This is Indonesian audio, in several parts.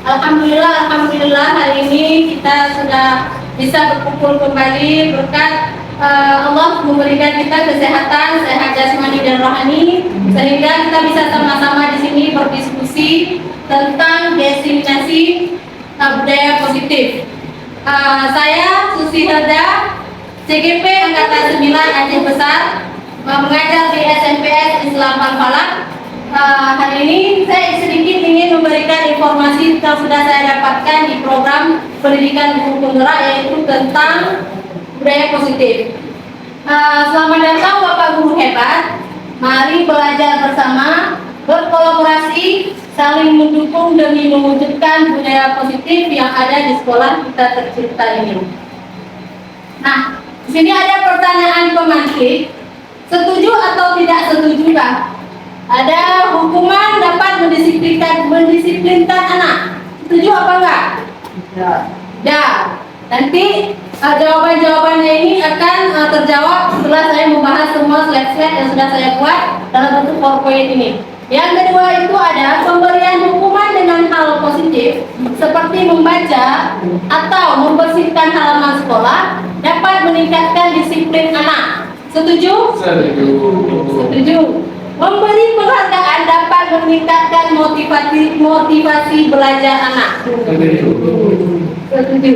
Alhamdulillah hari ini kita sudah bisa berkumpul kembali berkat Allah memberikan kita kesehatan, sehat jasmani dan rohani, sehingga kita bisa sama-sama di sini berdiskusi tentang diseminasi budaya positif. Saya Susi Herda, CGP Angkatan 9 Aceh Besar, mengajar di SMPS Islam Al-Falak. Hari ini saya sedikit ingin memberikan informasi yang sudah saya dapatkan di program pendidikan guru penggerak, yaitu tentang budaya positif. Selamat datang Bapak Guru hebat. Mari belajar bersama, berkolaborasi, saling mendukung demi mewujudkan budaya positif yang ada di sekolah kita tercinta ini. Nah, di sini ada pertanyaan pemantik. Setuju atau tidak setuju, Kak? Ada hukuman dapat mendisiplinkan anak. Setuju apa enggak? Ya. Nanti jawaban-jawabannya ini akan terjawab setelah saya membahas semua slide-slide yang sudah saya buat dalam bentuk PowerPoint ini. Yang kedua itu ada pemberian hukuman dengan hal positif seperti membaca atau membersihkan halaman sekolah dapat meningkatkan disiplin anak. Setuju? Setuju. Memberi penghargaan dapat meningkatkan motivasi belajar anak. Setuju.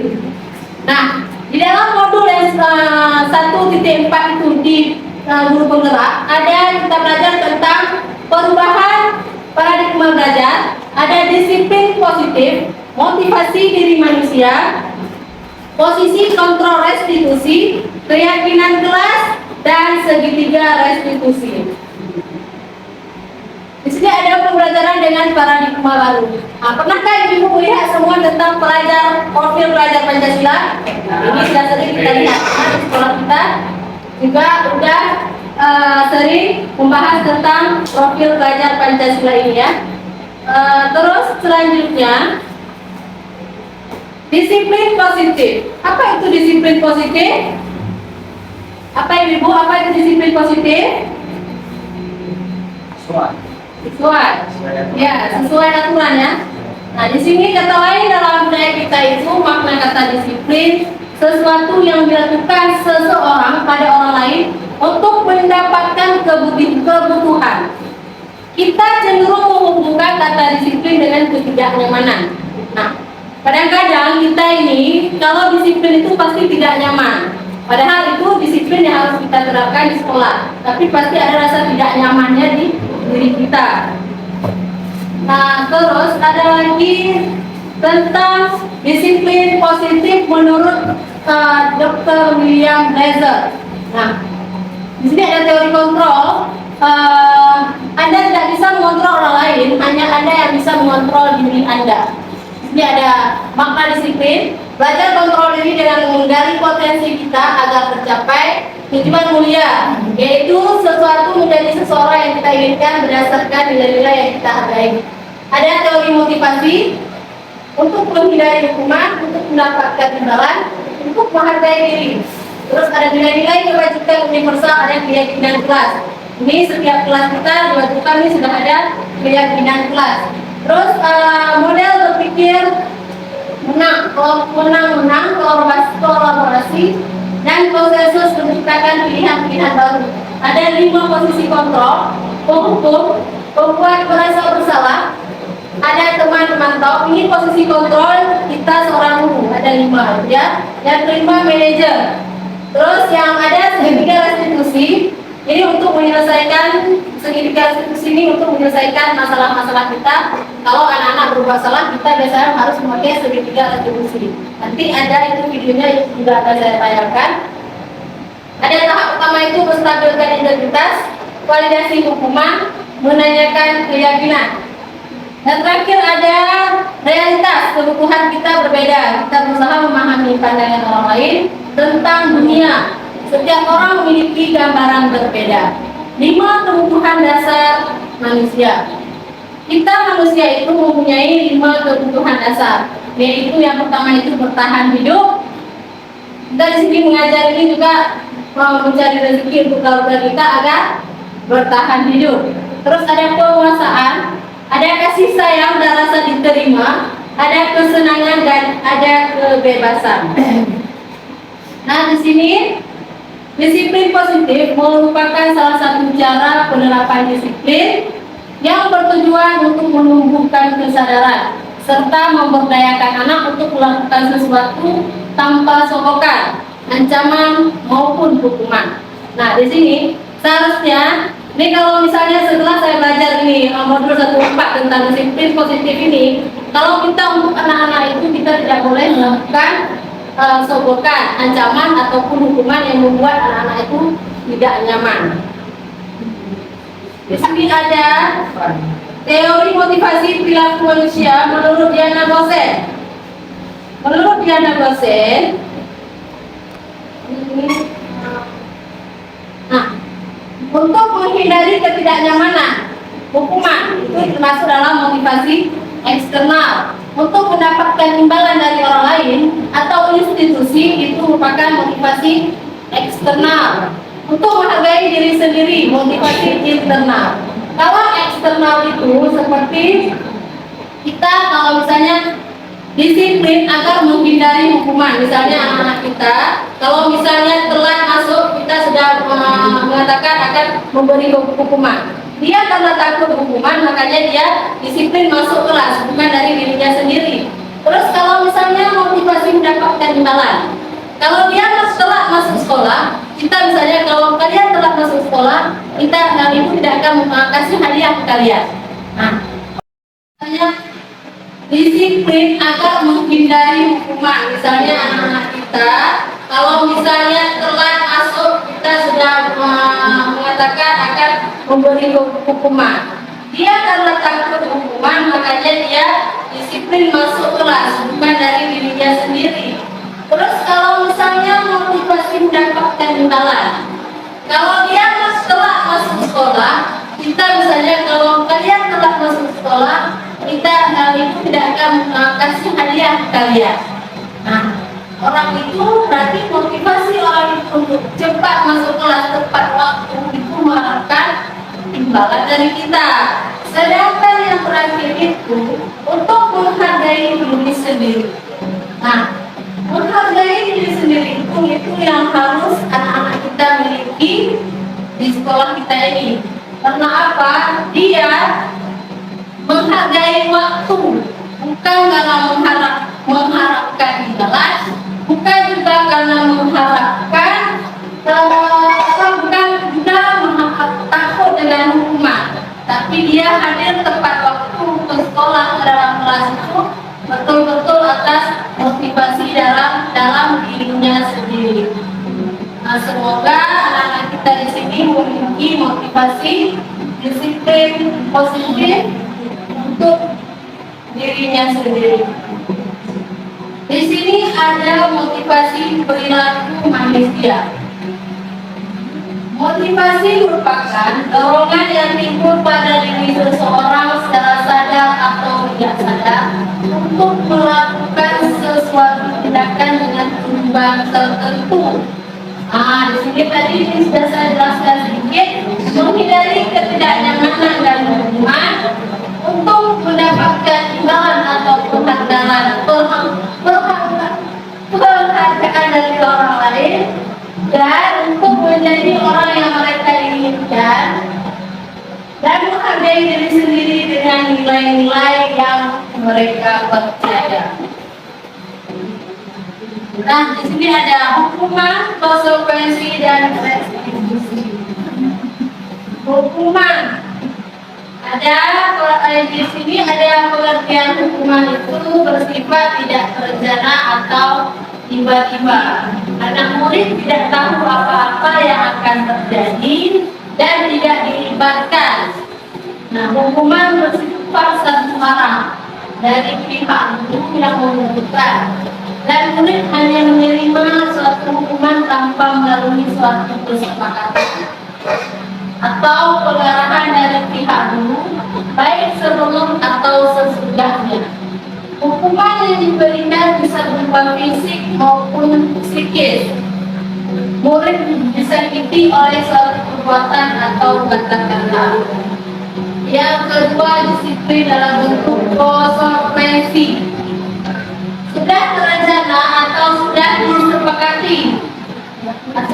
Nah, di dalam modul yang 1.4 itu di guru penggerak ada kita belajar tentang perubahan paradigma belajar, ada disiplin positif, motivasi diri manusia, posisi kontrol restitusi, keyakinan kelas, dan segitiga restitusi. Di sini ada pembelajaran dengan paradigma baru. Pernahkah Ibu melihat semua tentang profil pelajar Pancasila? Ini sudah sering kita lihat di sekolah kita. Juga sudah sering membahas tentang profil pelajar Pancasila ini ya. Terus selanjutnya, disiplin positif. Apa itu disiplin positif? Apa Ibu? Apa itu disiplin positif? Sesuai. Ya, sesuai aturan ya. Nah, di sini kata lain dalam budaya kita itu makna kata disiplin sesuatu yang dilakukan seseorang pada orang lain untuk mendapatkan kebutuhan. Kita cenderung menghubungkan kata disiplin dengan ketidaknyamanan. Nah, kadang-kadang kita ini kalau disiplin itu pasti tidak nyaman. Padahal itu disiplin yang harus kita terapkan di sekolah. Tapi pasti ada rasa tidak nyamannya di diri kita. Nah, terus ada lagi tentang disiplin positif menurut Dr. William Blazer. Nah, di sini ada teori kontrol. Anda tidak bisa mengontrol orang lain, hanya Anda yang bisa mengontrol diri Anda. Di sini ada makna disiplin, belajar kontrol diri dengan menggali potensi kita agar tercapai tujuan mulia, yaitu sesuatu menjadi seseorang yang kita inginkan berdasarkan nilai-nilai yang kita hargai. Ada teori motivasi untuk menghindari hukuman, untuk mendapatkan imbalan, untuk menghargai diri. Terus ada nilai-nilai kewajiban universal, ada keyakinan kelas. Ini setiap kelas kita diwajibkan ini sudah ada keyakinan kelas. Terus model berpikir menang, kolaborasi, dan konsensus menciptakan pilihan-pilihan baru. Ada 5 posisi kontrol, penghukum, pembuat merasa bersalah, ada teman tahu. Ini posisi kontrol kita seorang guru, ada 5 ya. Yang kelima manajer. Terus yang ada segitiga restitusi. Jadi untuk menyelesaikan segitiga restitusi ini untuk menyelesaikan masalah-masalah kita. Kalau anak-anak berbuat salah, kita biasanya harus memakai segitiga restitusi. Nanti ada itu videonya juga akan saya tayangkan. Ada tahap pertama itu menstabilkan integritas, validasi hukuman, menanyakan keyakinan. Dan terakhir ada realitas, kebutuhan kita berbeda. Kita berusaha memahami pandangan orang lain tentang dunia. Setiap orang memiliki gambaran berbeda. 5 kebutuhan dasar manusia. Kita manusia itu mempunyai 5 kebutuhan dasar, yaitu yang pertama itu bertahan hidup. Kita di sini mengajar ini juga mencari rezeki untuk keluarga kita agar bertahan hidup. Terus ada penguasaan, Ada kasih sayang dan rasa diterima, ada kesenangan dan ada kebebasan. Nah, di sini disiplin positif merupakan salah satu cara penerapan disiplin yang bertujuan untuk menumbuhkan kesadaran serta memberdayakan anak untuk melakukan sesuatu tanpa sokokan, ancaman maupun hukuman. Nah, di sini seharusnya ini kalau misalnya setelah saya belajar ini modul 1.4 tentang disiplin positif ini, kalau kita untuk anak-anak itu kita tidak boleh melakukan sogokan, ancaman ataupun hukuman yang membuat anak-anak itu tidak nyaman. Di sini ada teori motivasi perilaku manusia menurut Diana Gosen. Menurut Diana Gosen, untuk menghindari ketidaknyamanan, hukuman itu termasuk dalam motivasi eksternal. Untuk mendapatkan imbalan dari orang lain atau institusi itu merupakan motivasi eksternal. Untuk menghargai diri sendiri, motivasi internal. Kalau eksternal itu seperti kita kalau misalnya disiplin agar menghindari hukuman, misalnya anak-anak kita kalau misalnya telat masuk kita sudah mengatakan akan memberi hukuman, dia karena takut hukuman makanya dia disiplin masuk kelas bukan dari dirinya sendiri. Terus kalau misalnya motivasi mendapatkan imbalan, kalau dia telat masuk sekolah, kita misalnya kalau kalian telat masuk sekolah, kita ibu tidak akan kasih hadiah ke kalian. Nah, misalnya disiplin agar menghindari hukuman, misalnya anak-anak kita kalau misalnya telat masuk kita sudah mengatakan akan memberi hukuman, dia karena takut hukuman makanya dia disiplin masuk kelas bukan dari dirinya sendiri. Terus kalau misalnya motivasi mendapatkan imbalan, kalau dia telat masuk sekolah, kita misalnya kalau kalian telat masuk sekolah, kita itu tidak akan kasih hadiah ke kalian. Nah, orang itu berarti motivasi orang itu untuk cepat masuk kelas tepat waktu itu mengharapkan imbalan dari kita. Sedangkan yang terakhir itu untuk menghargai diri sendiri. Nah, menghargai diri sendiri itu yang harus anak-anak kita miliki di sekolah kita ini. Karena apa? Dia menghargai waktu, bukan karena mengharapkan imbalan, bukan juga karena mengharapkan bukan juga takut dengan hukuman, tapi dia hadir tepat waktu ke sekolah ke dalam kelas itu betul-betul atas motivasi dalam dirinya sendiri. Nah, semoga anak-anak kita di sini memiliki motivasi disiplin positif untuk dirinya sendiri. Di sini ada motivasi perilaku manusia. Motivasi merupakan dorongan yang timbul pada diri seseorang secara sadar atau tidak sadar untuk melakukan sesuatu tindakan dengan tujuan tertentu. Nah, di sini tadi sudah saya jelaskan sedikit, menghindari ketidaknyamanan dan hukuman untuk mendapatkan imbalan atau penghargaan dari orang lain dan untuk menjadi orang yang mereka inginkan dan menghargai diri sendiri dengan nilai-nilai yang mereka percaya. Nah, di sini ada hukuman, konsekuensi, dan restitusi. Hukuman ada di sini ada pengertian hukuman itu bersifat tidak terencana atau tiba-tiba. Anak murid tidak tahu apa-apa yang akan terjadi dan tidak dilibatkan. Nah, hukuman bersifat satu arah dari pihak guru yang menentukan. Dan murid hanya menerima suatu hukuman tanpa melalui suatu kesepakatan atau pengarahan dari pihak guru, baik sebelum atau sesudahnya. Hukuman yang diberikan bisa berupa fisik maupun psikis. Murid disakiti oleh suatu perbuatan atau kata-kata. Yang kedua, disiplin dalam bentuk konsekuensi. Sudah terencana atau sudah disepakati,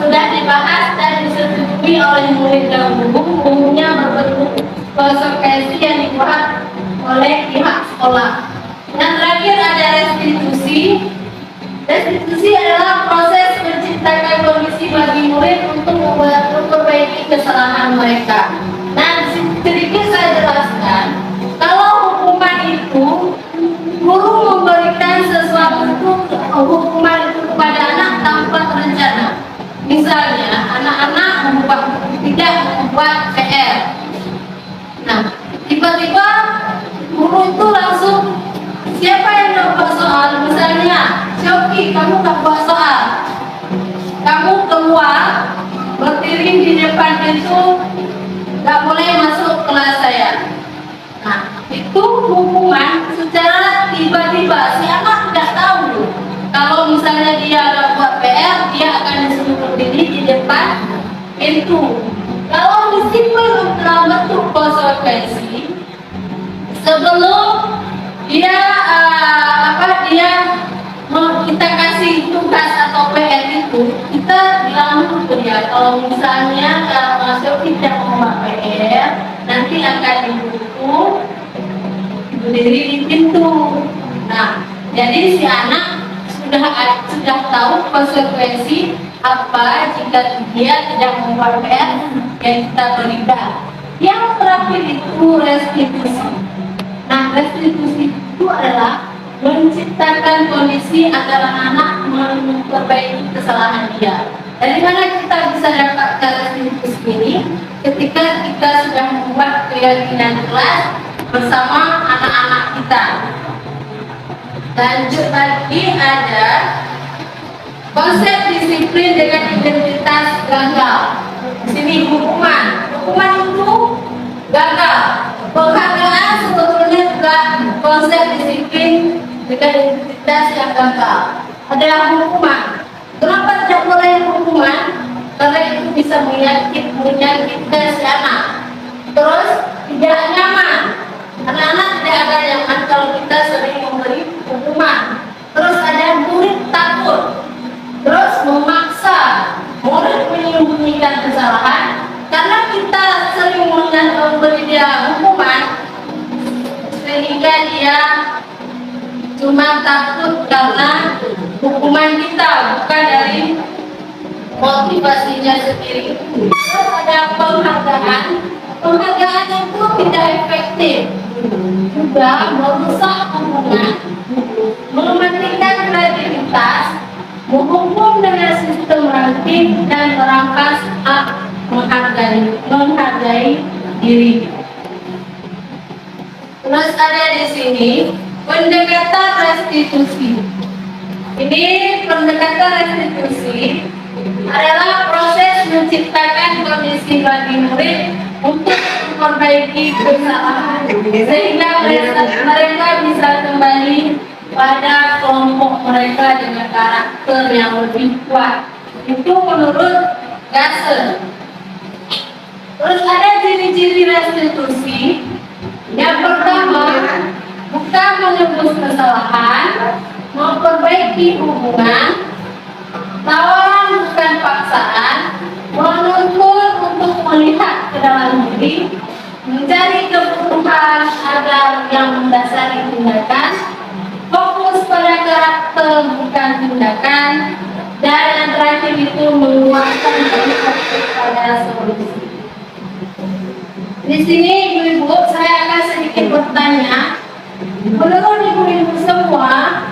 sudah dibahas dan disetujui oleh murid dan guru, umumnya berbentuk konsekuensi yang dibuat oleh pihak sekolah. Yang terakhir ada restitusi. Restitusi adalah proses menciptakan kondisi bagi murid untuk memperbaiki kesalahan mereka. Nah, sedikit saya jelaskan, kalau hukuman itu guru memberikan sesuatu hukuman itu kepada anak tanpa terencana. Misalnya, anak-anak tidak membuat PR. Nah, tiba-tiba guru itu langsung, siapa yang tidak buat soal? Misalnya, Shoki, kamu tak buat soal. Kamu keluar, berdiri di depan pintu, tak boleh masuk kelas saya. Nah, itu hukuman secara tiba-tiba. Si anak tidak tahu. Kalau misalnya dia ada buat PR, dia akan disuruh berdiri di depan pintu. Kalau disiplin dalam bentuk konsekuensi, sebelum dia kita kasih tugas atau PR itu, kita bilang dulu ya, kalau misalnya kalau masuk tidak membuat PR, nanti akan dihukum berdiri di pintu. Nah, jadi si anak sudah tahu konsekuensi apa jika dia tidak membuat PR yang kita berikan. Yang terakhir itu restitusi. Nah, restitusi itu adalah menciptakan kondisi agar anak memperbaiki kesalahan dia. Dari mana kita bisa dapatkan restitusi ini? Ketika kita sudah membuat keyakinan kelas bersama anak-anak kita. Lanjut lagi ada konsep disiplin dengan identitas gagal. Di sini hukuman itu gagal. Penghargaan sebetulnya juga konsep disiplin dengan identitas yang gagal. Ada hukuman. Kenapa tidak boleh hukuman? Karena itu bisa menyakitkan si anak. Terus tidak nyaman. Anak-anak tidak akan nyaman kalau kita sering memberi hukuman. Terus ada murid takut. Terus memaksa murid menyembunyikan kesalahan. Karena kita sering memberi dia hukuman, sehingga dia cuma takut karena hukuman kita, bukan dari motivasinya sendiri. Terus ada penghargaan. Penghargaan itu tidak efektif, juga merusak hubungan, mematikan kreativitas, menghukum dengan sistem ranking dan merampas hak menghargai diri. Terus ada di sini pendekatan restitusi. Ini pendekatan restitusi adalah proses menciptakan kondisi bagi murid untuk memperbaiki kesalahan sehingga mereka bisa kembali pada kelompok mereka dengan karakter yang lebih kuat. Itu menurut Gasser. Terus ada ciri-ciri restitusi. Yang pertama, bukan menebus kesalahan, memperbaiki hubungan, tawaran bukan paksaan, menuntut untuk melihat ke dalam diri, mencari kebutuhan agar yang mendasari tindakan, fokus pada karakter bukan tindakan, dan yang terakhir itu menguatkan pada solusi. Di sini ibu-ibu, saya akan sedikit bertanya, menurut ibu-ibu semua,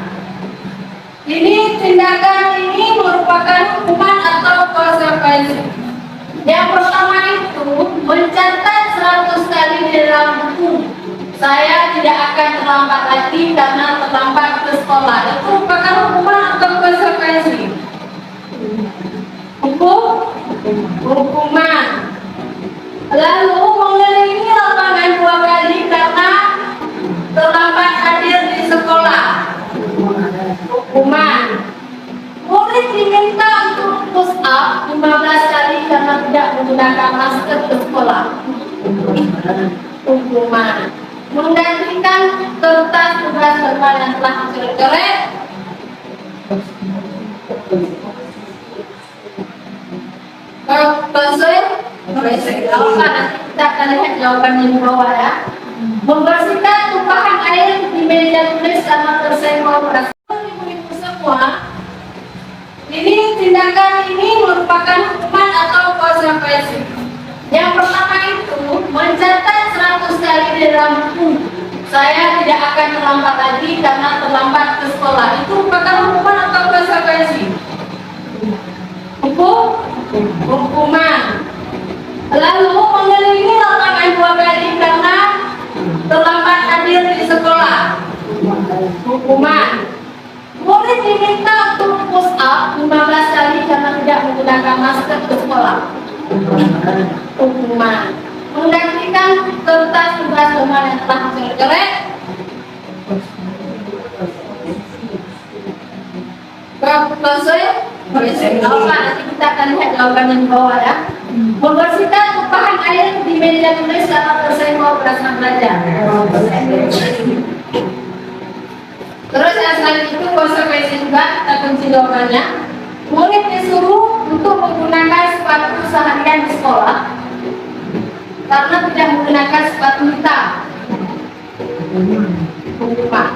ini tindakan ini merupakan hukuman atau konsekuensi? Yang pertama itu mencatat 100 kali di dalam buku. Saya tidak akan terlambat lagi karena terlambat ke sekolah. Itu merupakan hukuman atau konsekuensi? Hukuman. Lalu mengelilingi lapangan 2 kali karena terlambat hadir di sekolah. Hukuman. Murid diminta untuk push up 15 kali karena tidak menggunakan masker ke sekolah. hukuman. Menggantikan kertas tugas verbal yang telah dicoret-coret. Nanti kita akan lihat jawabannya di bawah ya. Membersihkan tumpahan air di meja tulis karena tersenggol beras. Ibu-ibu semua, ini tindakan ini merupakan hukuman atau konsekuensi. Yang pertama itu mencatat 100 kali di dalam buku. Saya tidak akan terlambat lagi karena terlambat ke sekolah. Itu merupakan hukuman atau konsekuensi? Hukuman. Lalu mengelilingi lapangan 2 kali karena terlambat hadir di sekolah. Hukuman. Murid diminta untuk push up 15 kali karena tidak menggunakan masker ke sekolah. Hukuman. Menggantikan kertas tugas verbal yang telah dicoret. Nanti kita akan lihat jawabannya di bawah ya. Membersihkan tumpahan air di meja tulis karena tersenggol beras belajar. Terus yang selanjutnya itu konsekuensi juga, kita kunci jawabannya. Murid disuruh untuk menggunakan sepatu seharian di sekolah karena tidak menggunakan sepatu hitam. Hukuman.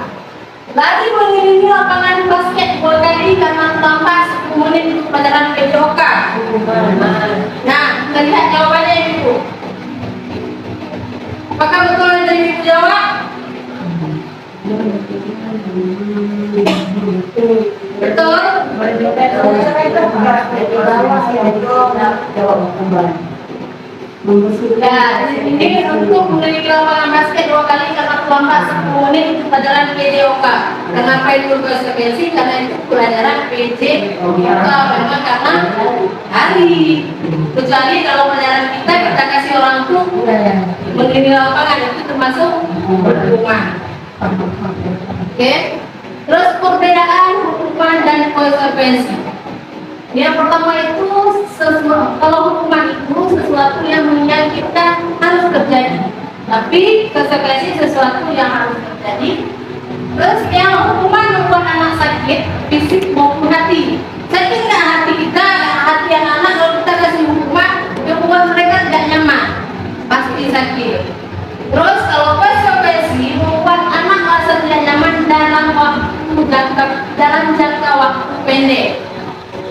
Lagi mengelilingi lapangan basket 2 kali karena terlambat 10 menit untuk pelajaran PJOK. Nah, kita lihat jawabannya Ibu. Apakah betul yang tadi Ibu jawab? Betul? Ya, ini untuk mengelilingi lapangan basket 2 kali karena terlambat 10 menit untuk pelajaran PJOK. Kenapa itu konsekuensi? Karena itu pelajaran PJOK memang karena hari. Kecuali kalau pelajaran kita kasih orang tuh mengelilingi lapangan, itu termasuk hukuman. Oke. Terus perbedaan hukuman dan konsekuensi. Yang pertama itu kalau hukuman itu sesuatu yang menyakitkan harus terjadi, tapi konsekuensi sesuatu yang harus terjadi. Terus yang hukuman membuat anak sakit fisik maupun hati. Sakit nggak hati kita, hati anak-anak kalau kita kasih hukuman yang membuat mereka tidak nyaman, pasti sakit. Terus kalau konsekuensi membuat anak merasa tidak nyaman dalam jangka waktu pendek.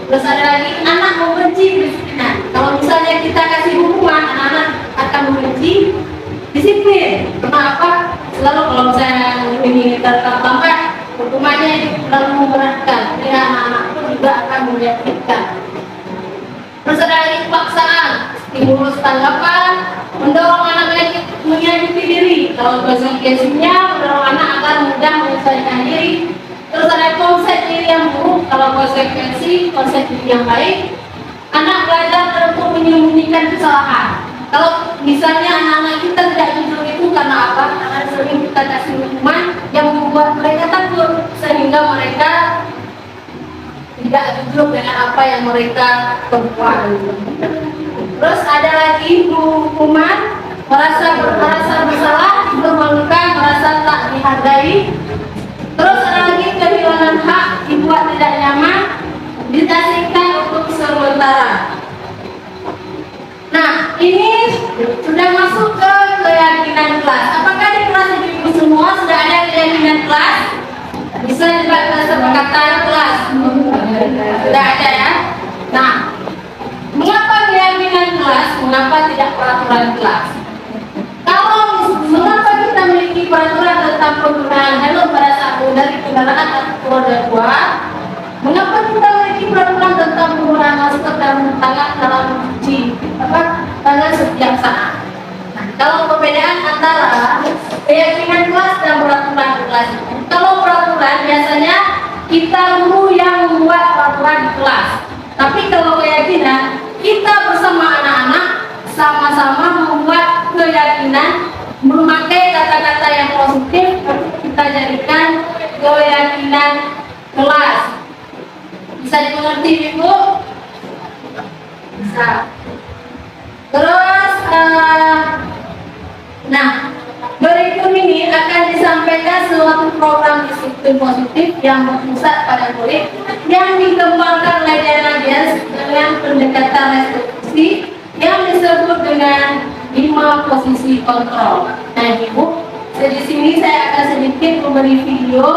Terus ada lagi anak membenci kedisiplinan. Kalau misalnya kita kasih hukuman, anak-anak akan membenci disiplin. Kenapa? Selalu kalau misalnya ini terlambat, hukumannya terlalu memberatkan. Ya, anak-anak itu juga akan menyakitkan. Terus ada lagi paksaan, stimulus tanggapan, mendorong anak menyakiti diri. Kalau konsekuensinya mendorong anak agar mudah menyelesaikan diri. Terus ada konsep diri yang buruk. Kalau konsekuensi, konsep diri yang baik, anak belajar untuk menyembunyikan kesalahan. Kalau misalnya anak-anak kita tidak jujur itu karena apa? Karena sering kita kasih hukuman yang membuat mereka takut, sehingga mereka tidak jujur dengan apa yang mereka perbuat. Terus ada lagi hukuman merasa bersalah, bermalukan, merasa tak dihargai. Terus ada lagi kehilangan hak, dibuat tidak nyaman, ditasingkan untuk sementara. Nah, ini sudah masuk ke keyakinan kelas. Apakah di kelas ibu semua sudah ada keyakinan kelas? Bisa dibuat kesepakatan kelas? Sudah ada ya? Nah, mengapa keyakinan kelas? Mengapa tidak peraturan kelas? Mengapa kita memiliki peraturan tentang penggunaan helm pada saat mengendarai kendaraan atau roda 2? Mengapa kita memiliki peraturan tentang penggunaan masker dan tangan dalam mencuci tangan setiap saat? Nah, kalau perbedaan antara keyakinan kelas dan peraturan kelas, kalau peraturan biasanya kita guru yang membuat peraturan di kelas, tapi kalau keyakinan kita bersama anak-anak sama-sama membuat keyakinan, memakai kata-kata yang positif, kita jadikan keyakinan kelas. Bisa dimengerti Ibu? Bisa. Terus, nah Berikut ini akan disampaikan suatu program disiplin positif yang berpusat pada murid yang dikembangkan oleh Diana dengan pendekatan restitusi yang disebut dengan 5 posisi kontrol. Nah, Ibu, di sini saya akan sedikit memberi video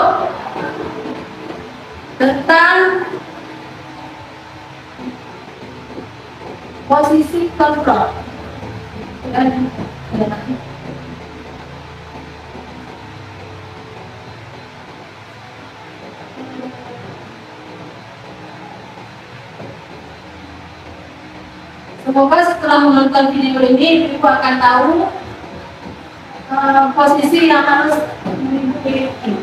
tentang posisi kontrol. Semoga setelah menonton video ini, Ibu akan tahu posisi yang harus dimiliki.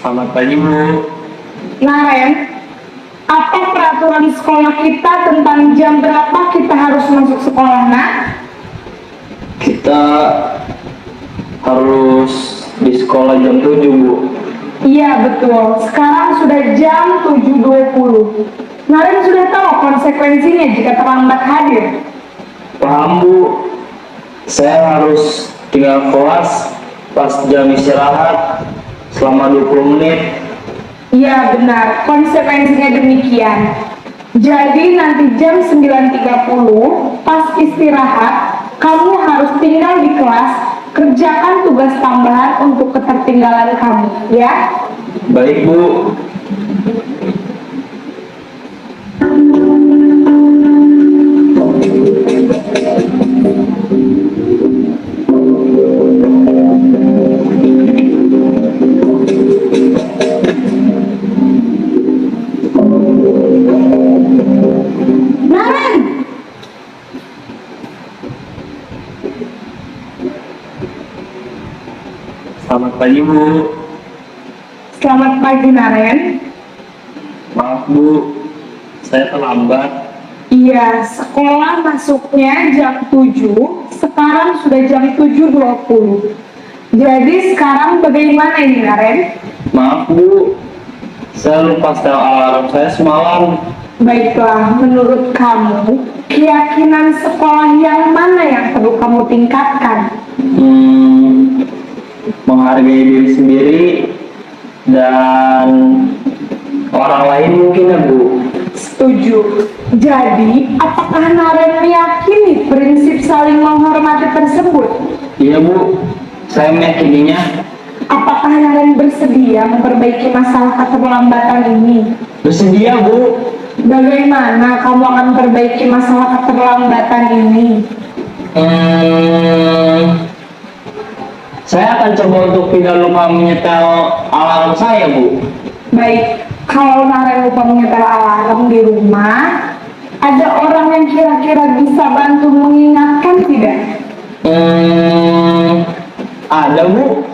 Selamat pagi, Bu. Nah, Ren, apa peraturan sekolah kita tentang jam berapa kita harus masuk sekolah, nak? Kita harus di sekolah jam 7, Bu. Iya, betul. Sekarang sudah jam 7.20. Ren sudah tahu konsekuensinya jika terlambat hadir. Paham, Bu. Saya harus tinggal kelas pas jam istirahat selama 20 menit. Iya, benar. Konsekuensinya demikian. Jadi nanti jam 9.30 pas istirahat, kamu harus tinggal di kelas, kerjakan tugas tambahan untuk ketertinggalan kamu, ya? Baik, Bu. Selamat pagi, Bu. Selamat pagi, Naren. Maaf, Bu. Saya terlambat. Iya, sekolah masuknya jam 7, sekarang sudah jam 7.20. Jadi sekarang bagaimana ini, Naren? Maaf, Bu. Saya lupa setel alarm saya semalam. Baiklah, menurut kamu, keyakinan sekolah yang mana yang perlu kamu tingkatkan? Menghargai diri sendiri dan orang lain mungkin, ya, Bu. Setuju. Jadi, apakah Naren meyakini prinsip saling menghormati tersebut? Iya, Bu. Saya meyakininya. Apakah Naren bersedia memperbaiki masalah keterlambatan ini? Bersedia, Bu. Bagaimana kamu akan memperbaiki masalah keterlambatan ini? Saya akan coba untuk tidak lupa menyetel alarm saya, Bu. Baik, kalau Naren lupa menyetel alarm di rumah, ada orang yang kira-kira bisa bantu mengingatkan tidak? Ada, Bu.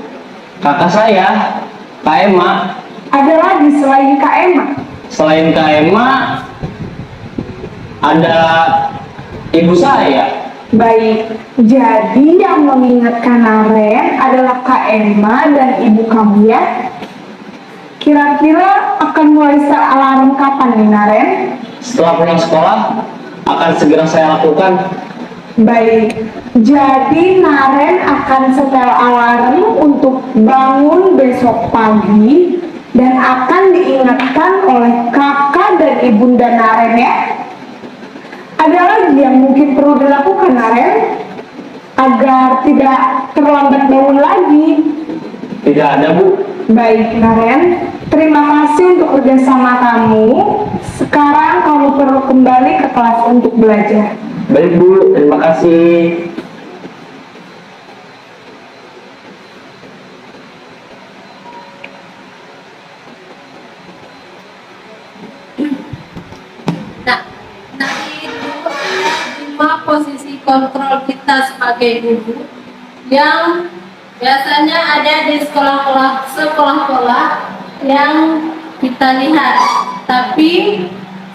Kakak saya, Kak Emma. Ada lagi selain Kak Emma? Selain Kak Emma, ada ibu saya. Baik, jadi yang mengingatkan Naren adalah Kak Emma dan ibu kamu ya? Kira-kira akan mulai set alarm kapan nih Naren? Setelah pulang sekolah, akan segera saya lakukan. Baik, jadi Naren akan setel alarm untuk bangun besok pagi dan akan diingatkan oleh kakak dan ibunda Naren ya. Ada lagi yang mungkin perlu dilakukan Naren agar tidak terlambat bangun lagi? Tidak ada, Bu. Baik Naren, terima kasih untuk kerjasama kamu. Sekarang kamu perlu kembali ke kelas untuk belajar. Baik, Bu. Terima kasih. Nah itu ada 5 posisi kontrol kita sebagai guru yang biasanya ada di sekolah-sekolah yang kita lihat. Tapi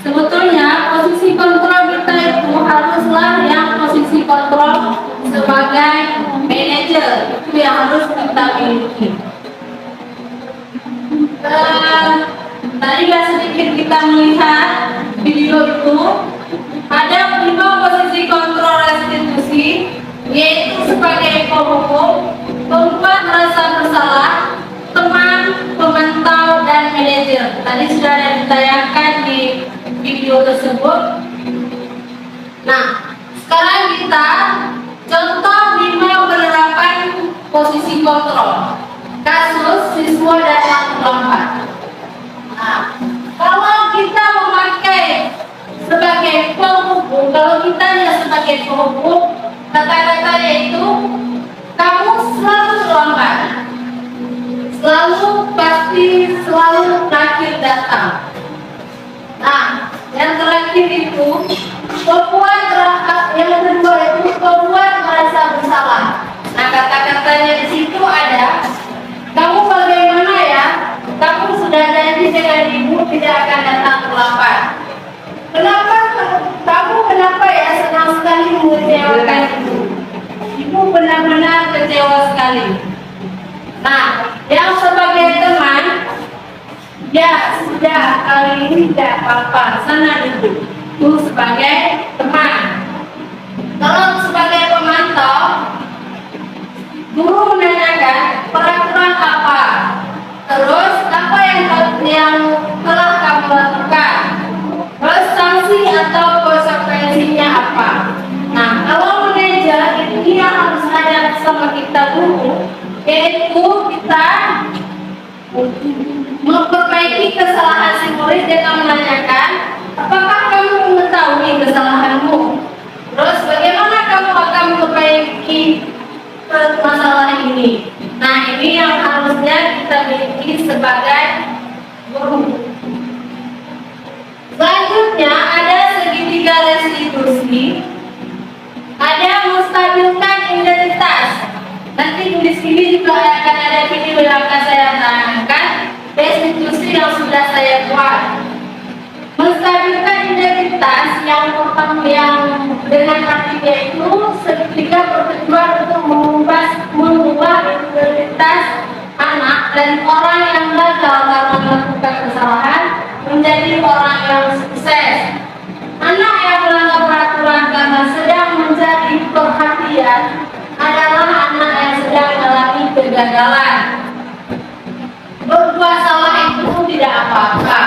sebetulnya posisi kontrol kita itu haruslah yang posisi kontrol sebagai manajer, itu yang harus kita miliki. Tadi sedikit kita melihat video itu, ada 5 posisi kontrol restitusi, yaitu sebagai penghukum, pembuat rasa bersalah, teman, pemantau, dan manajer. Tadi sudah ada ditayangkan di video tersebut. Nah, sekarang kita contoh 5 penerapan posisi kontrol kasus siswa datang terlambat. Nah, kalau kita memakai sebagai penghukum, kalau kita hanya sebagai penghukum, kata-katanya itu kamu selalu terlambat, selalu terakhir datang. Nah, yang terakhir itu yang kedua itu pembuat merasa bersalah. Nah, kata-katanya di situ ada, kamu bagaimana ya? Kamu sudah janji dengan ibu tidak akan datang terlambat. Kenapa ya senang sekali mengecewakan ibu? Ibu benar-benar kecewa sekali. Nah, yang sebagai teman, ya sudah kali ini tidak apa-apa, sana dulu. Itu sebagai teman. Kalau sebagai pemantau, guru menanyakan peraturan apa, terus apa yang telah kamu lakukan, terus sanksi atau konsekuensinya apa. Nah, kalau manajer ini yang harus ada sama kita dulu, yaitu kita memperbaiki kesalahan si murid dengan menanyakan, apakah kamu mengetahui kesalahanmu? Terus bagaimana kamu akan memperbaiki masalah ini? Nah, ini yang harusnya kita miliki sebagai guru. Selanjutnya ada segitiga restitusi, ada menstabilkan identitas. Nanti di sini juga akan ada video yang akan saya tayangkan restitusi yang sudah saya buat. Menstabilkan identitas yang pertama yang dengan artinya itu segitiga bertujuan untuk mengubah identitas anak dan orang yang gagal karena melakukan kesalahan menjadi orang yang sukses. Anak yang melanggar peraturan karena sedang menjadi perhatian adalah anak yang sedang mengalami kegagalan. Berbuat salah itu tidak apa-apa.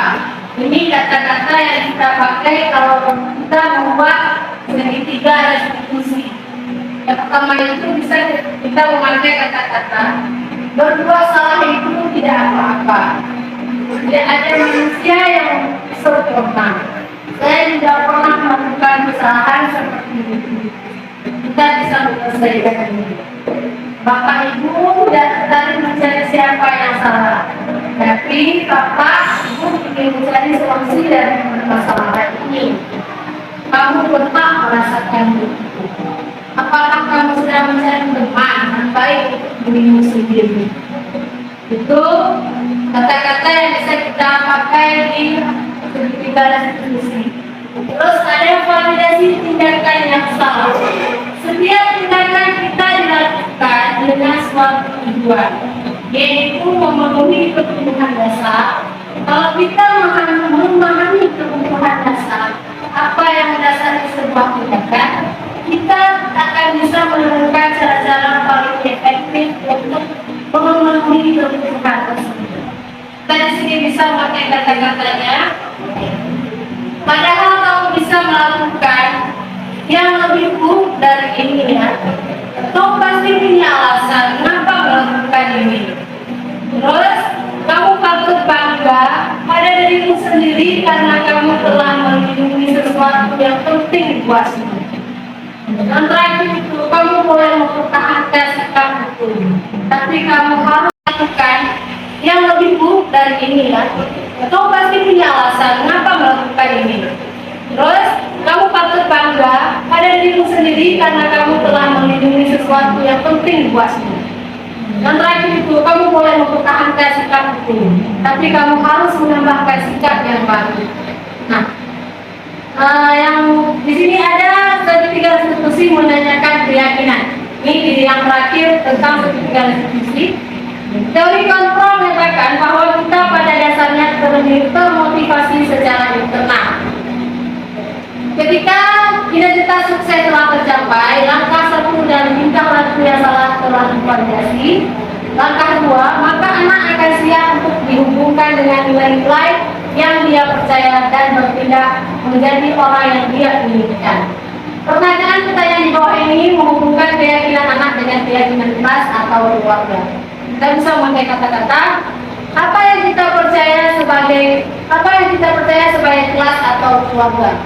Ini kata-kata yang kita pakai kalau kita membuat segitiga restitusi. Yang pertama itu bisa kita memakai kata-kata Berbuat salah itu tidak apa-apa. Tidak ada manusia yang sempurna. Saya tidak pernah melakukan kesalahan seperti itu. Kita bisa menyelesaikan ini. Bapak Ibu tidak tertarik mencari siapa yang salah, tapi Bapak Ibu ingin mencari solusi dari permasalahan ini. Kamu pernah merasakan itu? Apakah kamu sudah mencari teman yang baik untuk dirimu sendiri? Itu kata-kata yang bisa kita pakai di segitiga diskusi. Terus ada validasi tindakan yang salah. Setiap tindakan kita dilakukan dengan suatu tujuan, yaitu memenuhi kebutuhan dasar. Kalau kita memahami kebutuhan dasar, apa yang mendasari sebuah tindakan, kita akan bisa menemukan cara-cara paling efektif untuk memenuhi kebutuhan tersebut. Kita di sini bisa memakai kata-katanya. Padahal kamu bisa melakukan yang lebih buruk dari ini ya. Kamu pasti punya alasan kenapa melakukan ini. Terus kamu patut bangga pada dirimu sendiri karena kamu telah melindungi sesuatu yang penting buatmu. Dan terakhir itu, kamu boleh mempertahankan sikap itu, tapi kamu harus lakukan yang lebih buruk dari ini ya. Kamu pasti punya alasan kenapa melakukan ini. Terus kamu patut bangga pada dirimu sendiri karena kamu telah melindungi sesuatu yang penting buatmu. Dan terakhir itu, kamu boleh mempertahankan sikap itu, tapi kamu harus menambahkan sikap yang baru. Nah, yang di sini ada segitiga restitusi menanyakan keyakinan. Ini di yang terakhir tentang segitiga restitusi. Teori kontrol mengatakan bahwa kita pada dasarnya termotivasi secara internal. Ketika cita-cita sukses telah tercapai, langkah 1 dan bintang ratu yang salah telah divalidasi. Langkah 2, maka anak akan siap untuk dihubungkan dengan nilai-nilai yang dia percaya dan bertindak menjadi orang yang dia inginkan. Pertanyaan-pertanyaan di bawah ini menghubungkan keyakinan anak dengan keyakinan kelas atau keluarga. Kita bisa memakai kata-kata apa yang kita percaya sebagai kelas atau keluarga.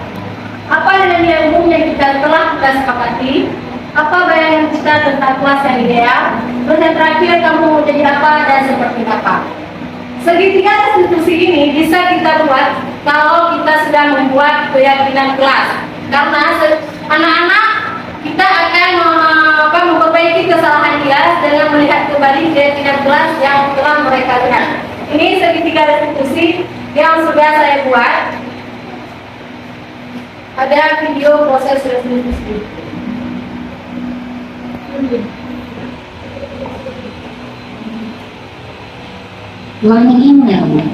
Apa nilai umum yang kita telah sepakati? Apa bayangan kita tentang kelas yang ideal? Terus yang terakhir, kamu mau jadi apa dan seperti apa? Segitiga restitusi ini bisa kita buat kalau kita sedang membuat keyakinan kelas. Karena anak-anak kita akan memperbaiki kesalahan kelas dengan melihat kembali keyakinan kelas yang telah mereka lihat. Ini segitiga restitusi yang sudah saya buat. Ada video proses restitusi. Ulangi email.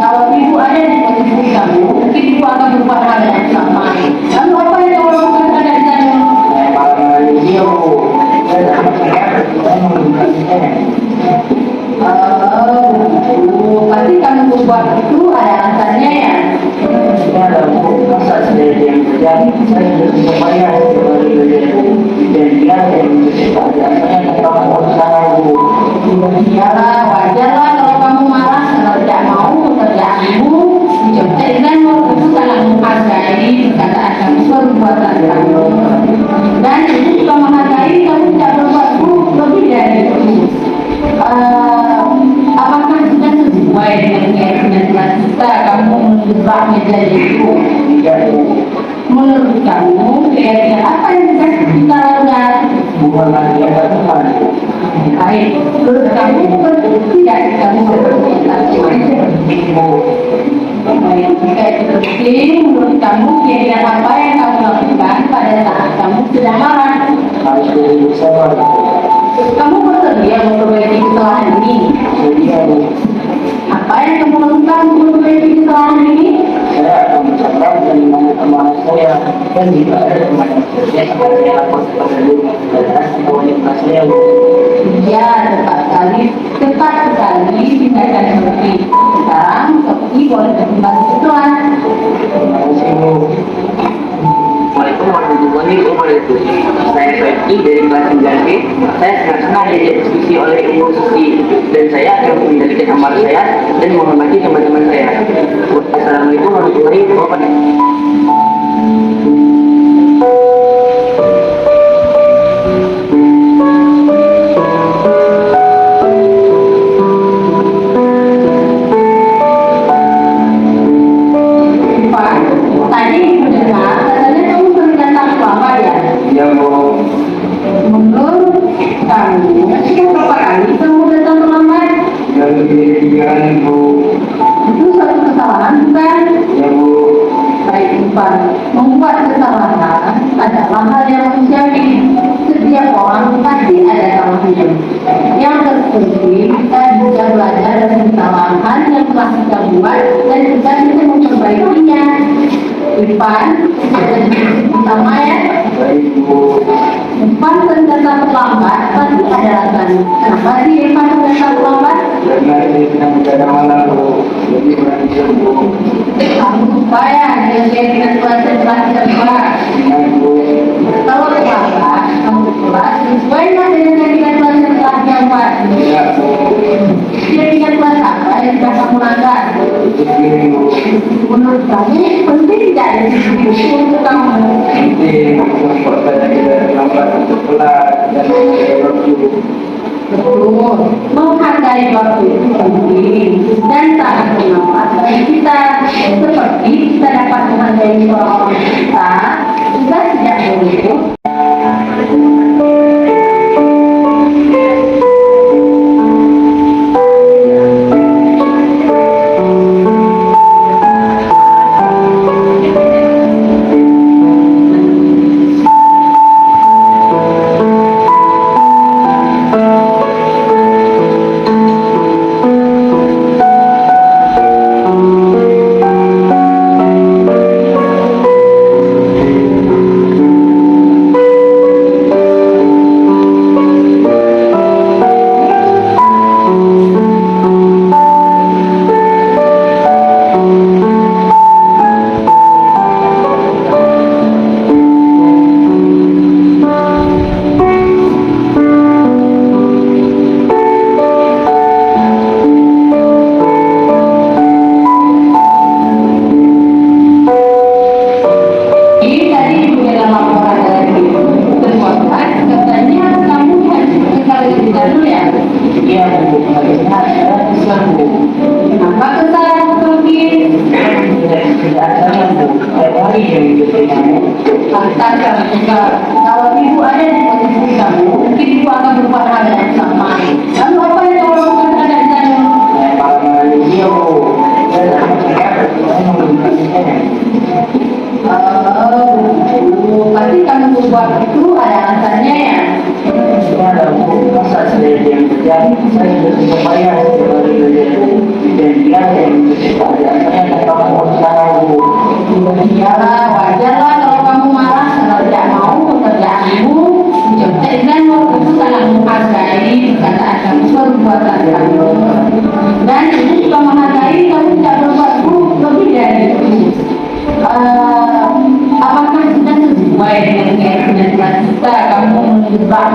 Kalau ibu ada di posisi istri kamu, mungkin ibu akan berbuat hal yang sama. Lalu apa yang kamu lakukan terhadap Daniel? Dia Bu. Saya Pasti kamu berbuat itu ada alasannya ya. ada Bu, masa saya yang terjadi, saya sudah supaya dan dia yang saya kamu berusaha Bu. Iyalah, wajar lah kalau kamu marah karena tidak mau pekerjaanmu dicoba denganmu, itu sangat menghargai perkataan kamu, perbuatan kamu. Dan ibu juga menghargai kamu tidak berbuat buruk lebih dari itu. Apakah sudah sesuai dengan keyakinan kita kamu menjebak meja itu? Menurut kamu keyakinan apa yang sudah kita lakukan? Bukan lagi ada Tuhan. Baik, menurut kamu betul tidak kamu berkeyakinan Ibu, baik, jika itu terbukti, menurut kamu keyakinan apa yang kamu lakukan pada saat kamu sedang marah? harus berusaha. Kamu bersedia memperbaiki kesalahan ini? Jadi Apa yang kamu lakukan untuk memperbaiki kesalahan ini? saya akan bersabar dan teman saya dan jika ada teman saya akan saya lakukan kepada dulu dan komunitas saya. Ya, tepat sekali tindakan seperti sekarang, seperti boleh kembali setelah. Assalamualaikum warahmatullahi wabarakatuh. Saya Faiqi dari kelas 9B. Saya sangat senang diajak diskusi oleh Ibu Susi dan saya akan mengendalikan amal saya dan menghormati teman-teman saya. Assalamualaikum warahmatullahi wabarakatuh. Pak, tadi mendengar katanya kamu sering datang terlambat ya? Ya Bu, Menurut kamu, berapa kali kamu datang terlambat? yang lebih kali Bu. Itu suatu kesalahan bukan? Ya Bu, Baik, Pak. Membuat kesalahan adalah hal yang manusiawi. Setiap orang pasti ada salahnya. Yang terpenting kita bisa belajar dari kesalahan yang telah kita buat dan kita bisa memperbaikinya. Ipan, pertama ya, baik Bu. Ipan ternyata terlambat, pasti ada alasan. Kenapa sih Ipan ternyata terlambat? Karena ini sedang bencana malam Bu, jadi kurang bisa Bu. Kamu supaya dengan keyakinan pelajar terbuat. Dengan Bu, Kalau terlambat, kamu kelas sesuailah dengan keyakinan pelajar terbuat. ya Bu, Keyakinan kelas apa yang sudah kamu langgar? begini Bu. Menurut kamu penting tidak ada diskusi untuk kamu? Nanti membuat saya tidak lambat untuk kelas dan waktu. Betul, menghargai waktu itu penting dan sangat bermanfaat bagi kita. Seperti kita dapat menghargai orang kita, kita tidak boleh Kalau ibu ada di posisi kamu, mungkin ibu akan berbuat hal yang sama. Lalu apa yang kamu lakukan terhadap Daniel? Pasti kamu berbuat itu ada alasannya ya. Masa saya yang terjadi, saya sudah supaya dan dia yang saya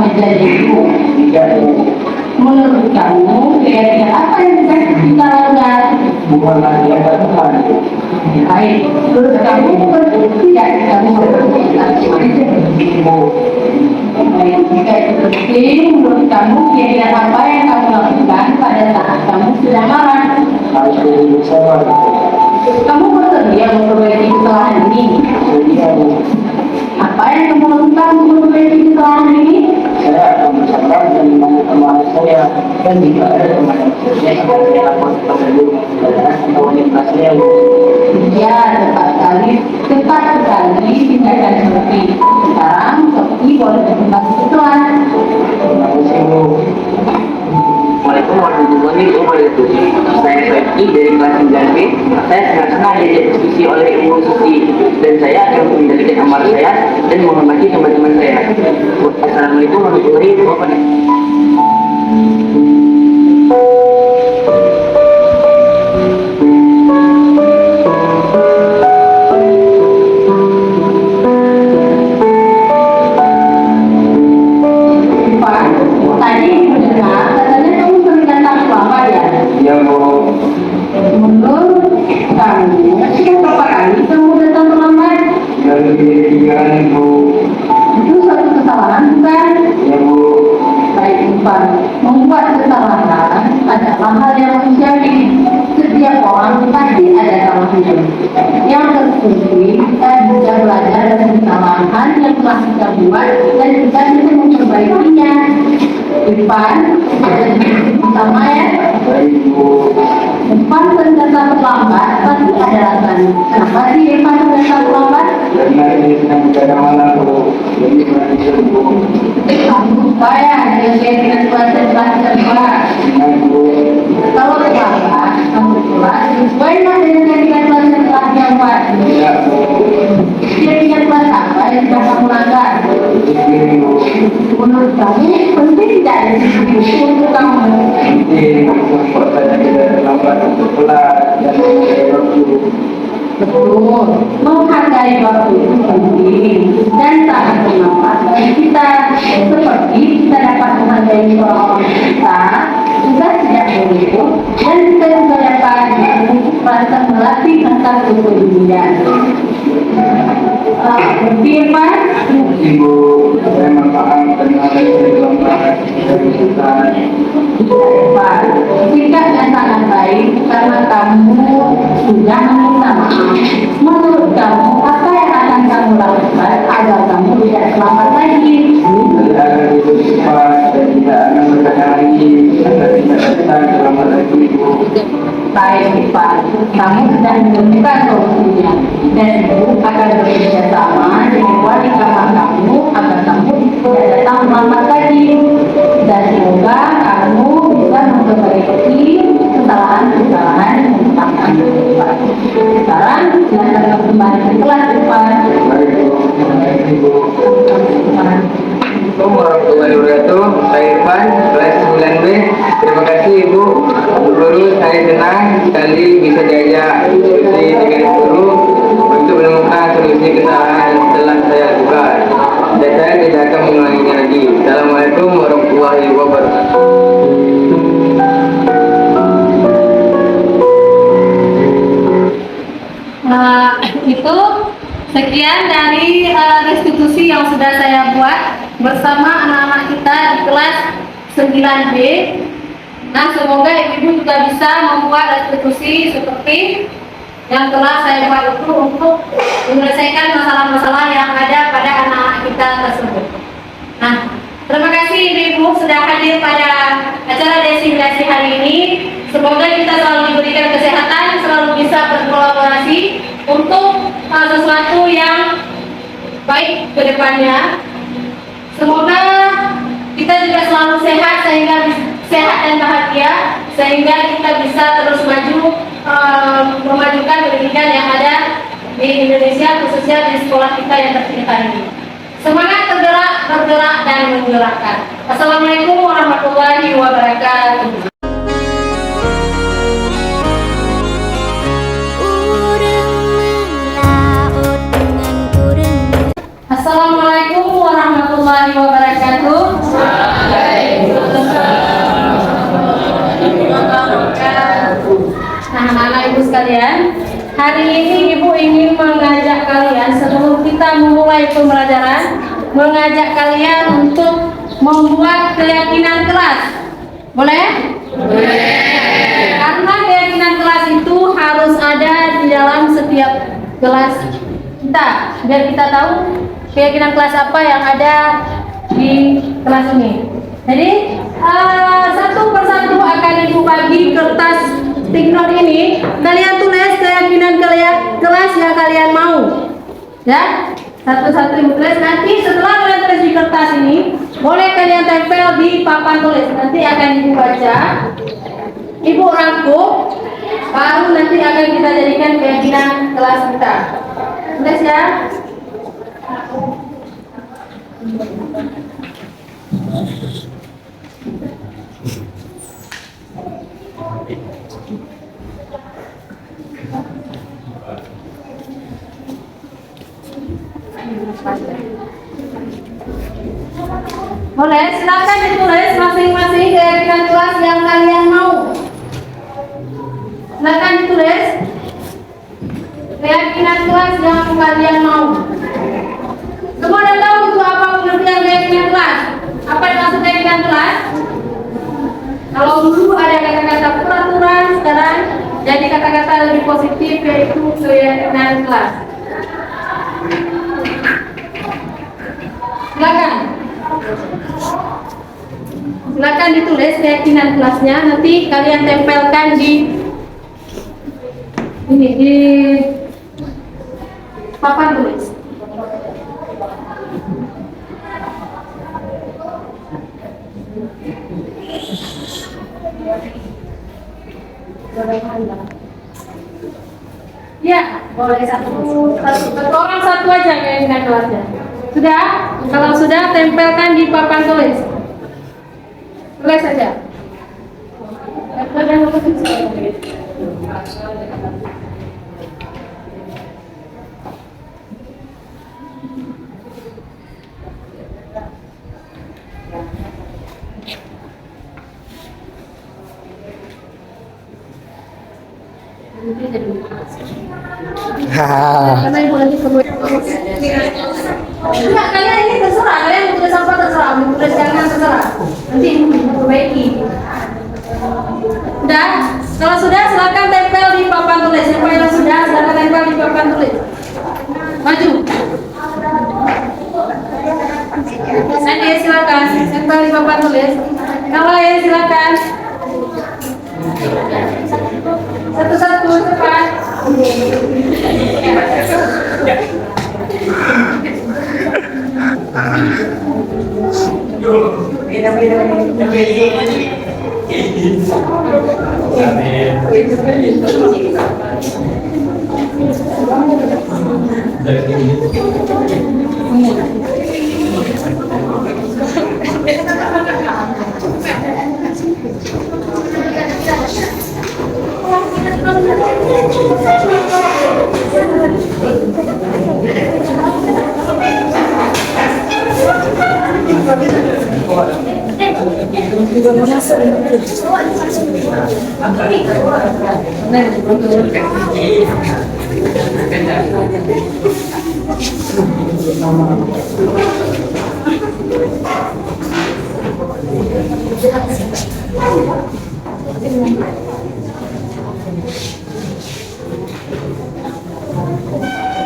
menjadi ibu? Menurut kamu, kira-kira apa yang bisa kita lakukan? Bukan lagi yang Tuhan. Baik, menurut kamu tidak kamu Baik, jika itu penting, menurut kamu kira-kira apa yang kamu lakukan pada saat kamu sedang marah? Harus berusaha. Kamu bersedia memperbaiki kesalahan ini? Apa yang kamu lakukan untuk memperbaiki kesalahan ini? Saya akan bersabar dan membantu teman saya, dan jika ada teman saya akan saya lapor kepada guru atau wanita saya. Ya, tepat sekali tindakan seperti sekarang. Sofi boleh berkembang Tuhan. Terima kasih, Bu. Assalamualaikum warahmatullahi wabarakatuh. Saya Sofi dari kelas 9B. Saya sangat senang diajak diskusi oleh Ibu Susi, dan saya akan mengendalikan amarah saya dan menghormati teman-teman saya. Assalamualaikum warahmatullahi wabarakatuh. Pak, tadi mendengar katanya kamu sering datang terlambat ya? Ya, Bu. Menurut kamu, berapa kali kamu datang terlambat? Yang lebih pikiran, Bu. Itu suatu kesalahan bukan? Ya, Bu. Baik, Pak. Membuat kesalahan adalah hal yang manusiawi. Setiap orang pasti ada salah hidup. Yang terpenting kita bisa belajar dari kesalahan yang telah kita buat dan kita bisa memperbaikinya. Ipan, sama ya. Baik, Bu. Ipan ternyata terlambat, pasti ada alasan. Kenapa sih Ipan ternyata terlambat? Karena ini sedang berada malam, Bu. Jadi berarti, Bu. Kamu supaya dengan keyakinan kuasa belajar kelas. Dengan, Bu. Kalau terlambat, kamu kelas, sesuailah dengan keyakinan kuasa kelas yang kuat. Ya, Bu. Keyakinan kuasa apa yang sudah kamu langgar? Ini, Bu. Menurut kamu, penting tidak ada diskusi untuk kamu? Penting untuk puasanya tidak terlambat untuk kelas dan waktu. Betul, menghargai waktu itu penting dan sangat bermanfaat bagi kita. Seperti kita dapat menghargai orang-orang kita, juga sejak dulu, dan kita juga dapat merasa melatih rasa kepedulian. Firman, Ibu, saya mohon maaf karena ada yang terlambat dari Sultan. Pak, sikapnya sangat baik karena kamu sudah meminta maaf. Menurut kamu, apa yang akan kamu lakukan agar kamu tidak selamat lagi? Saya akan hidup cepat dan tidak akan berkata lagi agar tidak datang terlambat lagi, Ibu. Baik, Pak. Kamu sudah menemukan solusinya dan Ibu akan bekerja sama dengan wali kamar kamu agar kamu tidak datang terlambat lagi. Dan semoga kamu bisa memperbaiki kesalahan-kesalahan yang dilakukan Pak. Sekarang silakan kembali ke kelas, Pak. Baik, Bu. Terima kasih, Bu. Assalamualaikum warahmatullahi wabarakatuh. Saya Irfan, kelas 9B. Terima kasih, Ibu. Guru, saya senang sekali bisa diajak diskusi dengan guru untuk menemukan solusi kesalahan yang telah saya lakukan. Dan saya tidak akan mengulanginya lagi. Assalamualaikum warahmatullahi wabarakatuh. Itu sekian dari restitusi yang sudah saya buat bersama anak-anak kita di kelas 9B. Nah, semoga ibu juga bisa membuat restitusi seperti yang telah saya buat itu untuk menyelesaikan masalah-masalah yang ada pada anak-anak kita tersebut. Nah, terima kasih ibu sudah hadir pada acara desinfeksi hari ini. Semoga kita selalu diberikan kesehatan, selalu bisa berkolaborasi untuk sesuatu yang baik ke depannya. Semoga kita juga selalu sehat sehingga sehat dan bahagia sehingga kita bisa terus maju memajukan pendidikan yang ada di Indonesia, khususnya di sekolah kita yang tercinta ini. Semangat tergerak, bergerak dan menggerakkan. Assalamualaikum warahmatullahi wabarakatuh. Assalamualaikum warahmatullahi wabarakatuh. sekalian, hari ini Ibu ingin mengajak kalian sebelum kita memulai pembelajaran, mengajak kalian untuk membuat keyakinan kelas. Boleh? Boleh. Karena keyakinan kelas itu harus ada di dalam setiap kelas kita, biar kita tahu keyakinan kelas apa yang ada di kelas ini. Jadi satu persatu akan Ibu bagi kertas sticknote ini. Kalian tulis keyakinan kalian kelas yang kalian mau, ya. Satu-satu Ibu tulis. Nanti setelah kalian tulis di kertas ini, boleh kalian tempel di papan tulis. Nanti akan Ibu baca, Ibu rangkum, baru nanti akan kita jadikan keyakinan kelas kita. Tulis ya. Boleh, silakan ditulis masing-masing keyakinan kelas yang kalian mau. Silakan ditulis keyakinan kelas yang kalian mau. Semua udah tahu itu apa pengertian keyakinan kelas? Apa yang maksud keyakinan kelas? Kalau dulu ada kata-kata peraturan, sekarang jadi kata-kata lebih positif, yaitu keyakinan kelas. Silakan ditulis keyakinan kelasnya, nanti kalian tempelkan di ini di papan tulis. Ya, boleh satu orang satu aja keyakinan kelasnya. Sudah? Kalau sudah, tempelkan di papan tulis. Tulis saja. Karena Ibu nanti perlu. Enggak, kalian ini terserah, kalian mau tulis apa terserah, mau tulis jangan terserah. Nanti Ibu perbaiki. Sudah? Kalau sudah, silakan tempel di papan tulis. Siapa yang sudah, silakan tempel di papan tulis. Maju. Nanti silakan tempel di papan tulis. Yang lain silakan. Satu-satu cepat.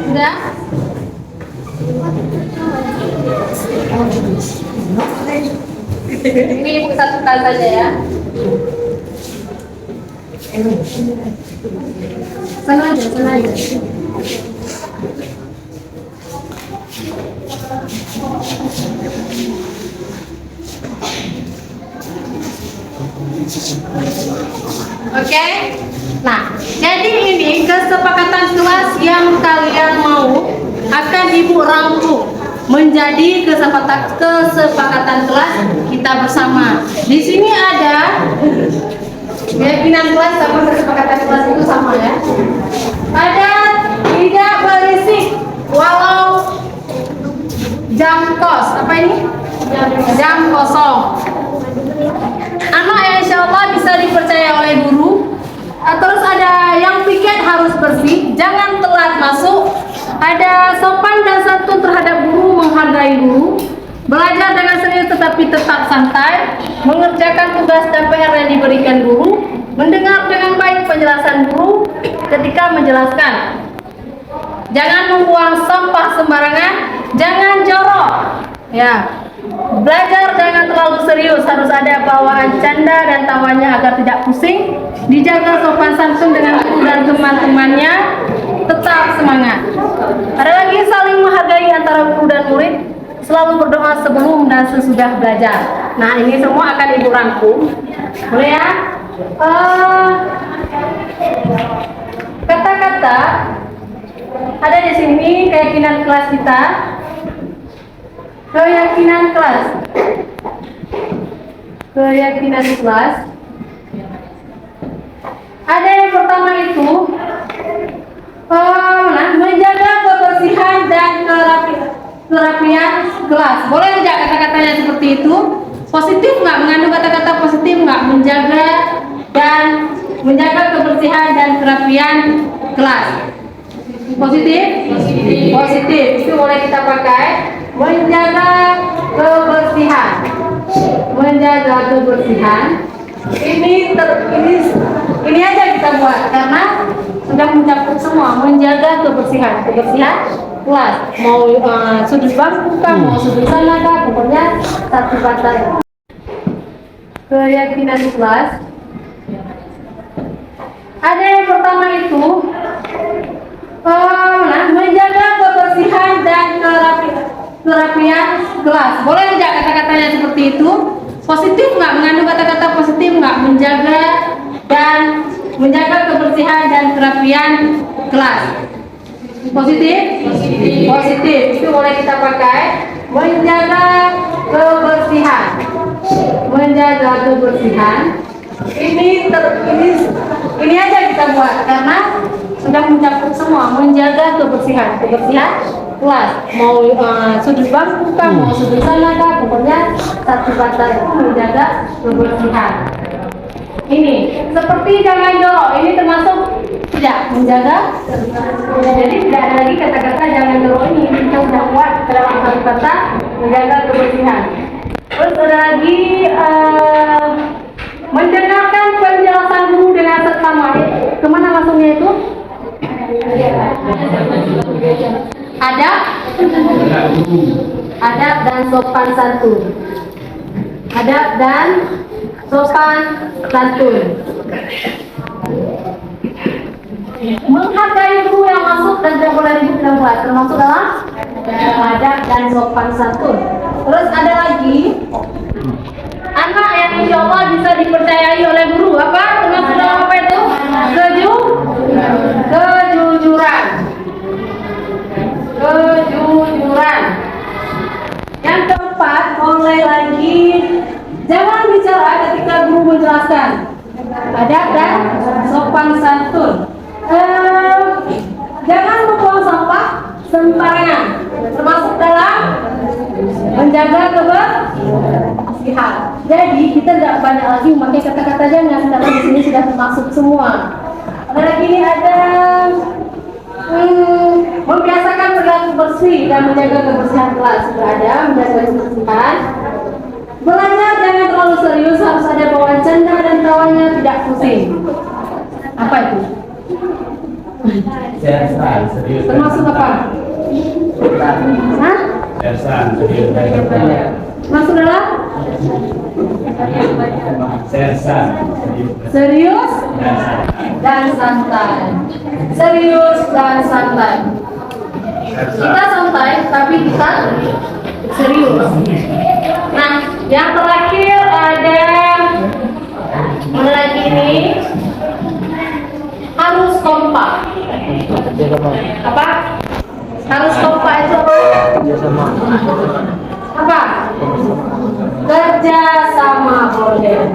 Sudah? Ini Ibu satukan saja ya. Sengaja. Oke. Nah, jadi ini kesepakatan kelas yang kalian mau akan Ibu rangkum menjadi kesepakatan kelas kita bersama. Di sini ada keyakinan kelas sama kesepakatan kelas itu sama ya. Ada tidak berisik walau jam kos. Apa ini? Jam kosong. Anak yang insya Allah bisa dipercaya oleh guru. Terus ada yang piket harus bersih, jangan telat masuk, ada sopan dan santun terhadap guru, menghargai guru, belajar dengan serius tetapi tetap santai, mengerjakan tugas dan PR yang diberikan guru, mendengar dengan baik penjelasan guru ketika menjelaskan. Jangan membuang sampah sembarangan, jangan jorok. Ya. Belajar jangan terlalu serius, harus ada bawaan canda dan tawanya agar tidak pusing. Dijaga sopan santun dengan guru dan teman-temannya, tetap semangat. Ada lagi saling menghargai antara guru dan murid, selalu berdoa sebelum dan sesudah belajar. Nah, ini semua akan Ibu rangkum. Boleh ya? Kata-kata ada di sini keyakinan kelas kita. Keyakinan kelas. Keyakinan kelas. Ada yang pertama itu menjaga kebersihan dan kerapian kelas. Boleh tidak kata-katanya seperti itu? Positif nggak? Mengandung kata-kata positif nggak? Menjaga kebersihan dan kerapian kelas. Positif? Positif. Itu boleh kita pakai. Menjaga kebersihan. Menjaga kebersihan. Ini aja kita buat karena sudah mencakup semua. Menjaga kebersihan. Kebersihan kelas. Mau sudut bangku kah, mau sudut sana kah, pokoknya satu kata. Keyakinan kelas. Ada yang pertama itu menjaga kebersihan dan kerapian kelas. Boleh tidak kata-katanya seperti itu? Positif nggak? Mengandung kata-kata positif nggak? Menjaga kebersihan dan kerapian kelas. Positif? Positif. Itu boleh kita pakai. Menjaga kebersihan. Menjaga kebersihan. Ini aja kita buat karena sudah mencakup semua. Menjaga kebersihan. Kebersihan kelas. Mau sudut bangku kah, mau sudut sana kah, pokoknya satu kata itu menjaga kebersihan. Ini seperti jangan jorok. Ini termasuk tidak menjaga. Jadi tidak ada lagi kata-kata jangan jorok ini. Kita sudah buat dalam satu kata menjaga kebersihan. Terus ada lagi mendengarkan penjelasan guru dengan seksama. Kemana masuknya itu? Adab dan sopan santun. Adab dan sopan santun. Menghargai guru yang masuk dan tidak boleh ribut dan buat, termasuk dalam adab dan sopan santun. Terus ada lagi anak yang insya Allah bisa dipercayai oleh guru. Apa? Termasuk dalam apa itu? Kejujuran. Kejujuran. Yang keempat, mulai lagi jangan bicara ketika guru menjelaskan. Adab dan sopan santun. Jangan membuang sampah sembarangan, termasuk dalam menjaga kebersihan. Jadi kita tidak banyak lagi memakai kata-kata jangan karena di sini sudah termasuk semua. Ada lagi ini ada membiasakan berlaku bersih dan menjaga kebersihan kelas. Sudah ada menjaga kebersihan. Belajar jangan terlalu serius, harus ada bawaan canda dan tawanya tidak pusing. Apa itu? Sersan, serius. Termasuk apa? Hah? Sersan, serius. Masuk dalam? Sersan, Serius dan santai. dan santai. Serius dan santai. Sersan. Kita santai, tapi kita serius. Nah, yang terakhir ada lagi ini harus kompak. Apa? Harus kompak itu apa? Kerja sama boleh.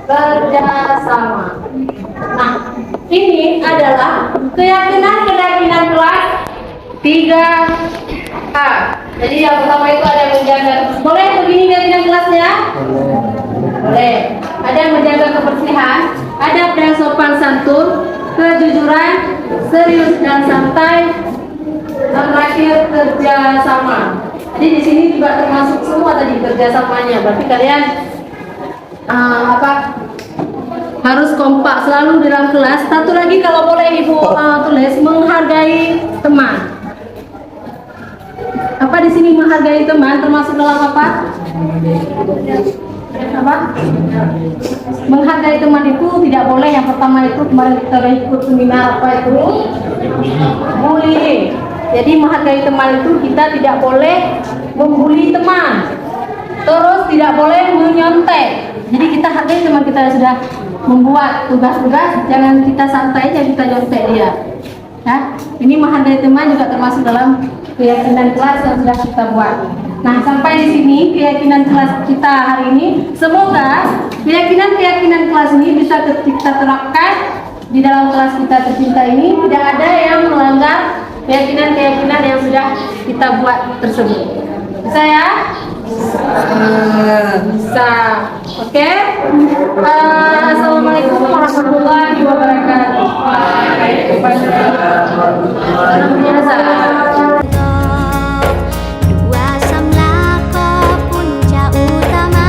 Kerja sama. Nah, ini adalah keyakinan kelas 3A. Jadi yang pertama itu ada menjaga. Boleh begini keyakinan kelasnya? Boleh. Ada menjaga kebersihan, adab dan sopan santun, kejujuran, serius dan santai, dan terakhir kerjasama. Jadi di sini juga termasuk semua tadi kerjasamanya. Berarti kalian harus kompak selalu dalam kelas. Satu lagi kalau boleh ibu tulis, menghargai teman. Apa di sini menghargai teman termasuk dalam apa? Apa? Menghargai teman itu tidak boleh. Yang pertama itu kemarin kita ikut seminar apa itu? Bullying. Jadi menghargai teman itu kita tidak boleh membuli teman. Terus tidak boleh menyontek. Jadi kita hargai teman kita yang sudah membuat tugas-tugas, jangan kita santai, jangan kita nyontek dia. Ya, ini menghargai teman juga termasuk dalam keyakinan kelas yang sudah kita buat. Nah, sampai di sini keyakinan kelas kita hari ini. Semoga keyakinan kelas ini bisa kita terapkan di dalam kelas kita tercinta ini. Tidak ada yang melanggar keyakinan yang sudah kita buat tersebut. Bisa ya? Bisa. Oke? Assalamualaikum warahmatullahi wabarakatuh. Dua samlako puncak utama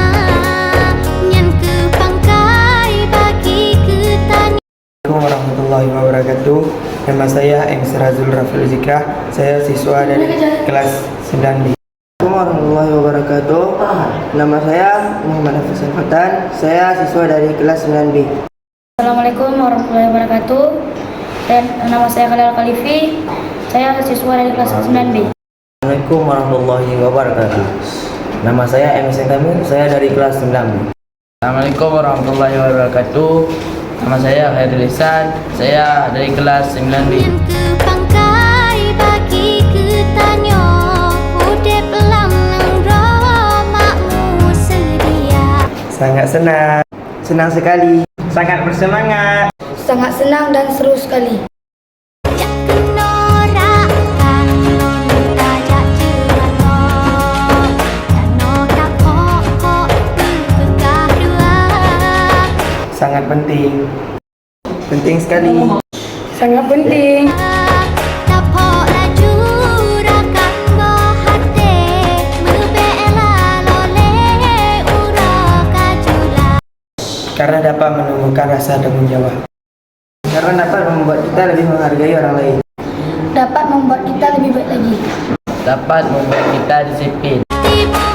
Nyan ke pangkai bagi ketanya. Assalamualaikum warahmatullahi wabarakatuh. Nama saya M. Serazul Rafil Zikrah. Saya siswa dari kelas 9B. Assalamualaikum warahmatullahi wabarakatuh. Nama saya Muhammad Hafiz Al-Fatan. Saya siswa dari kelas 9B. Assalamualaikum warahmatullahi wabarakatuh. Dan nama saya Khalil Khalifi. Saya siswa dari kelas 9B. Assalamualaikum warahmatullahi wabarakatuh. Nama saya M. Kamil. Saya dari kelas 9B. Assalamualaikum warahmatullahi wabarakatuh. Nama saya Khairul Ihsan. Saya dari kelas 9B. Nyan ke pangkai bagi ketanya Udep lam nang romakmu sedia. Sangat senang. Senang sekali. Sangat bersemangat. Sangat senang dan seru sekali. Jak kenorakan non tajak jelano Dano tak pokok kekah dua. Sangat penting. Penting sekali. Sangat penting. Tapok laju rakan bohate Mebela lole ura kajula. Karena dapat menumbuhkan rasa tanggung jawab. Karena dapat membuat kita lebih menghargai orang lain. Dapat membuat kita lebih baik lagi. Dapat membuat kita disiplin. Tiba